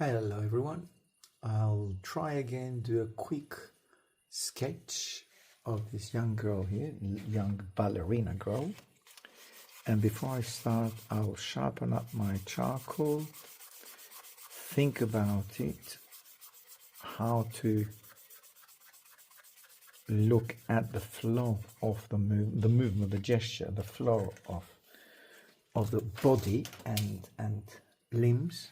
Hello everyone. I'll try again do a quick sketch of this young girl here, young ballerina girl. And before I start, I'll sharpen up my charcoal, think about it, how to look at the flow of the movement, the gesture, the flow of the body and limbs.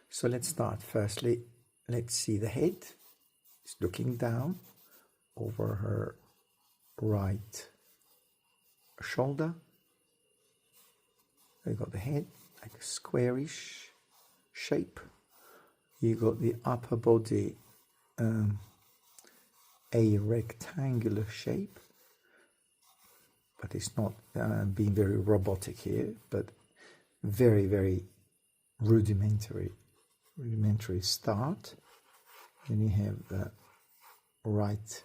So let's start. Firstly, let's see the head. It's looking down over her right shoulder. You got the head like a squarish shape. You got the upper body a rectangular shape, but it's not being very robotic here, but very rudimentary start. Then you have the right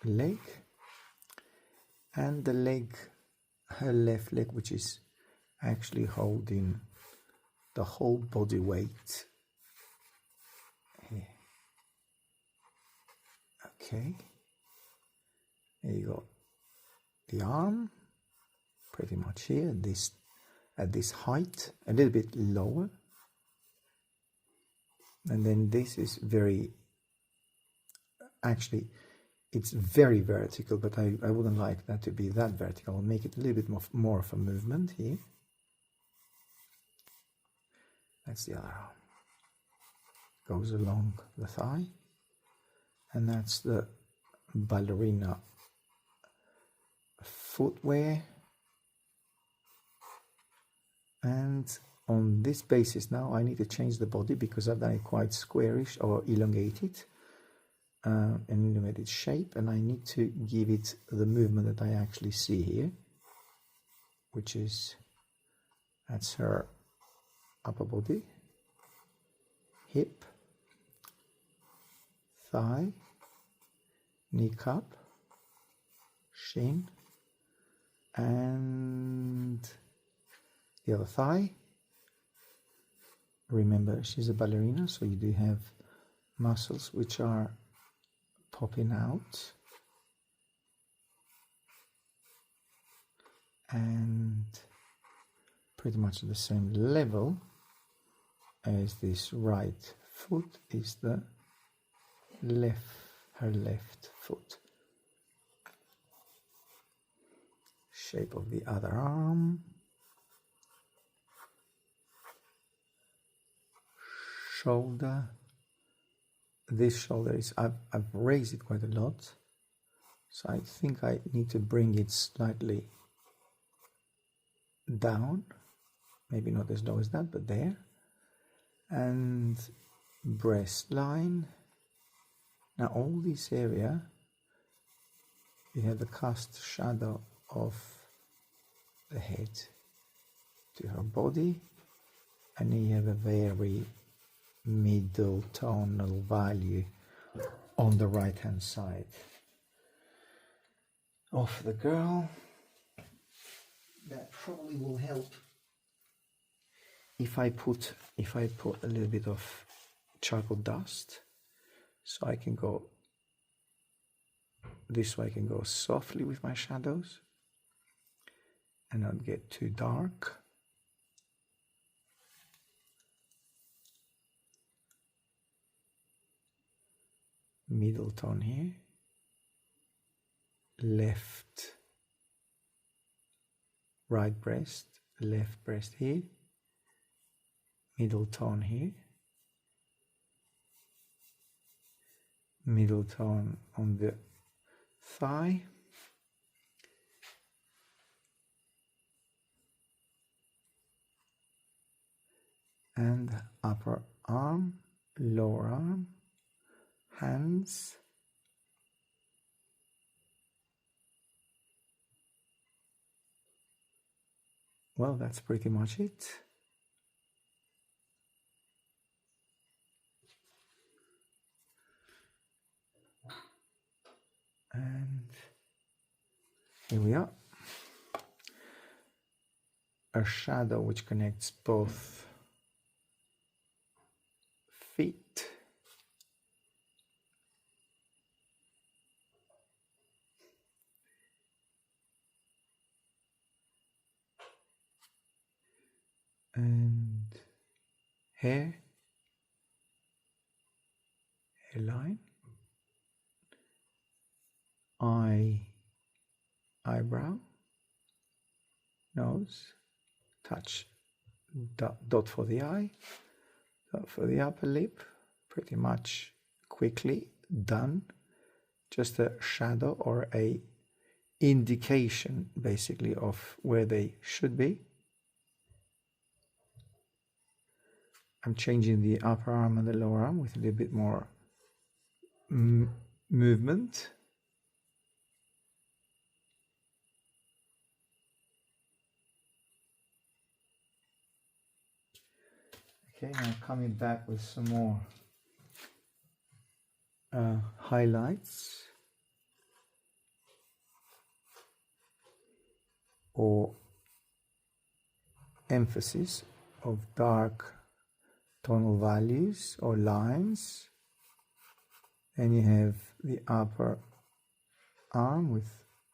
leg and the leg, her left leg, which is actually holding the whole body weight here. Okay, there you go. The arm pretty much here, at this height, a little bit lower. And then this is actually it's very vertical, but I wouldn't like that to be that vertical. I'll make it a little bit more of a movement here. That's the other arm. Goes along the thigh. And that's the ballerina footwear. And on this basis now I need to change the body because I've done it quite squarish or elongated, an elongated shape, and I need to give it the movement that I actually see here, which is, that's her upper body, hip, thigh, kneecap, shin, and the other thigh. Remember, she's a ballerina, so you do have muscles which are popping out. And pretty much at the same level as this right foot is the her left foot. Shape of the other arm. Shoulder. This shoulder is, I've raised it quite a lot, so I think I need to bring it slightly down, maybe not as low as that, but there. And breast line. Now all this area, you have the cast shadow of the head to her body, and you have a very middle tonal value on the right hand side of the girl. That probably will help if I put a little bit of charcoal dust, so I can go this way. I can go softly with my shadows and not get too dark. Middle tone here, right breast, left breast here, middle tone here, middle tone on the thigh, and upper arm, lower arm, hands, well, that's pretty much it. And here we are. A shadow which connects both feet. And hairline, eyebrow, nose, touch, dot for the eye, dot for the upper lip, pretty much quickly done. Just a shadow or a indication basically of where they should be. I'm changing the upper arm and the lower arm with a little bit more movement. Okay, now coming back with some more highlights or emphasis of dark tonal values or lines. Then you have the upper arm with,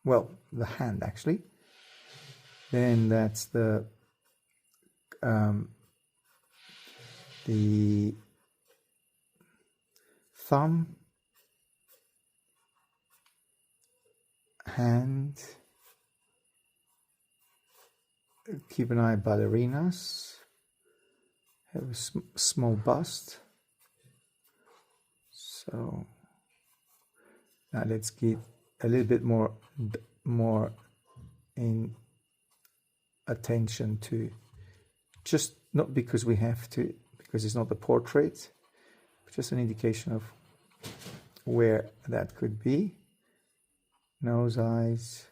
well, the hand actually. Then that's the thumb, hand. Keep an eye, ballerinas have a small bust. So now let's get a little bit more in attention to, just not because we have to, because it's not a portrait, but just an indication of where that could be. Nose, eyes,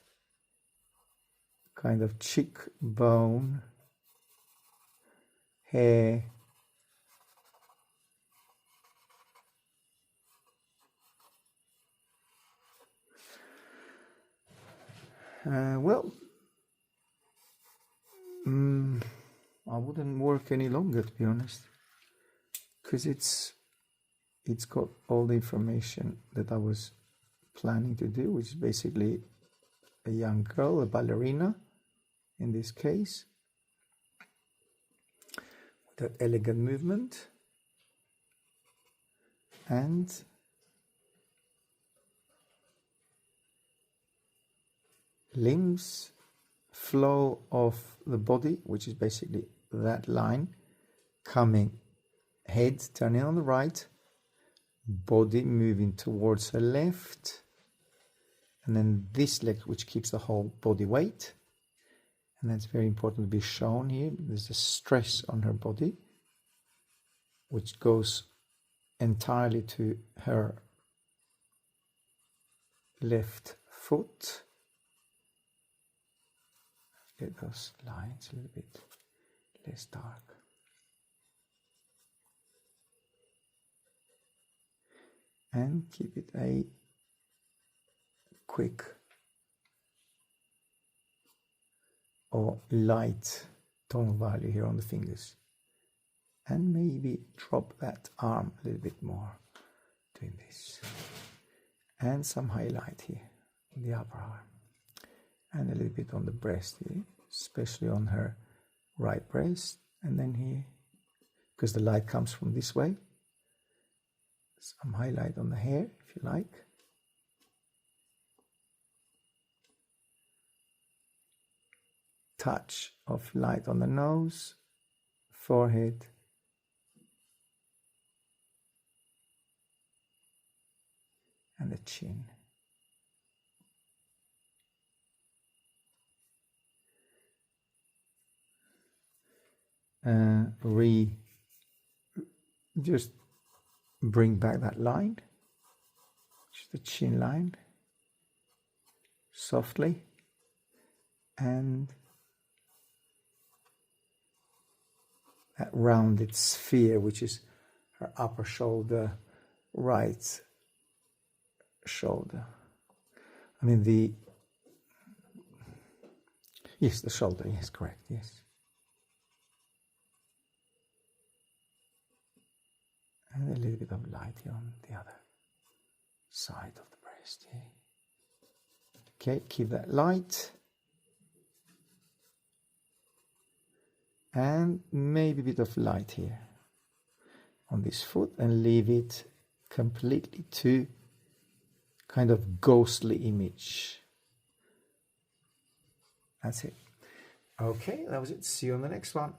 kind of cheekbone, hair, well, I wouldn't work any longer, to be honest, because it's got all the information that I was planning to do, which is basically a young girl, a ballerina in this case, with that elegant movement and limbs, flow of the body, which is basically that line coming, head turning on the right, body moving towards her left, and then this leg which keeps the whole body weight. And that's very important to be shown here. There's a stress on her body which goes entirely to her left foot. Get those lines a little bit less dark. And keep it a quick or light tone value here on the fingers. And maybe drop that arm a little bit more, doing this. And some highlight here in the upper arm. And a little bit on the breast here, especially on her right breast. And then here, because the light comes from this way, some highlight on the hair, if you like. Touch of light on the nose, forehead, and the chin. Just bring back that line, just the chin line, softly, and that rounded sphere, which is her upper shoulder, right shoulder. I mean the shoulder, yes, correct, yes. And a little bit of light here on the other side of the breast. Yeah. Okay, keep that light. And maybe a bit of light here on this foot, and leave it completely to kind of ghostly image. That's it. Okay, that was it. See you on the next one.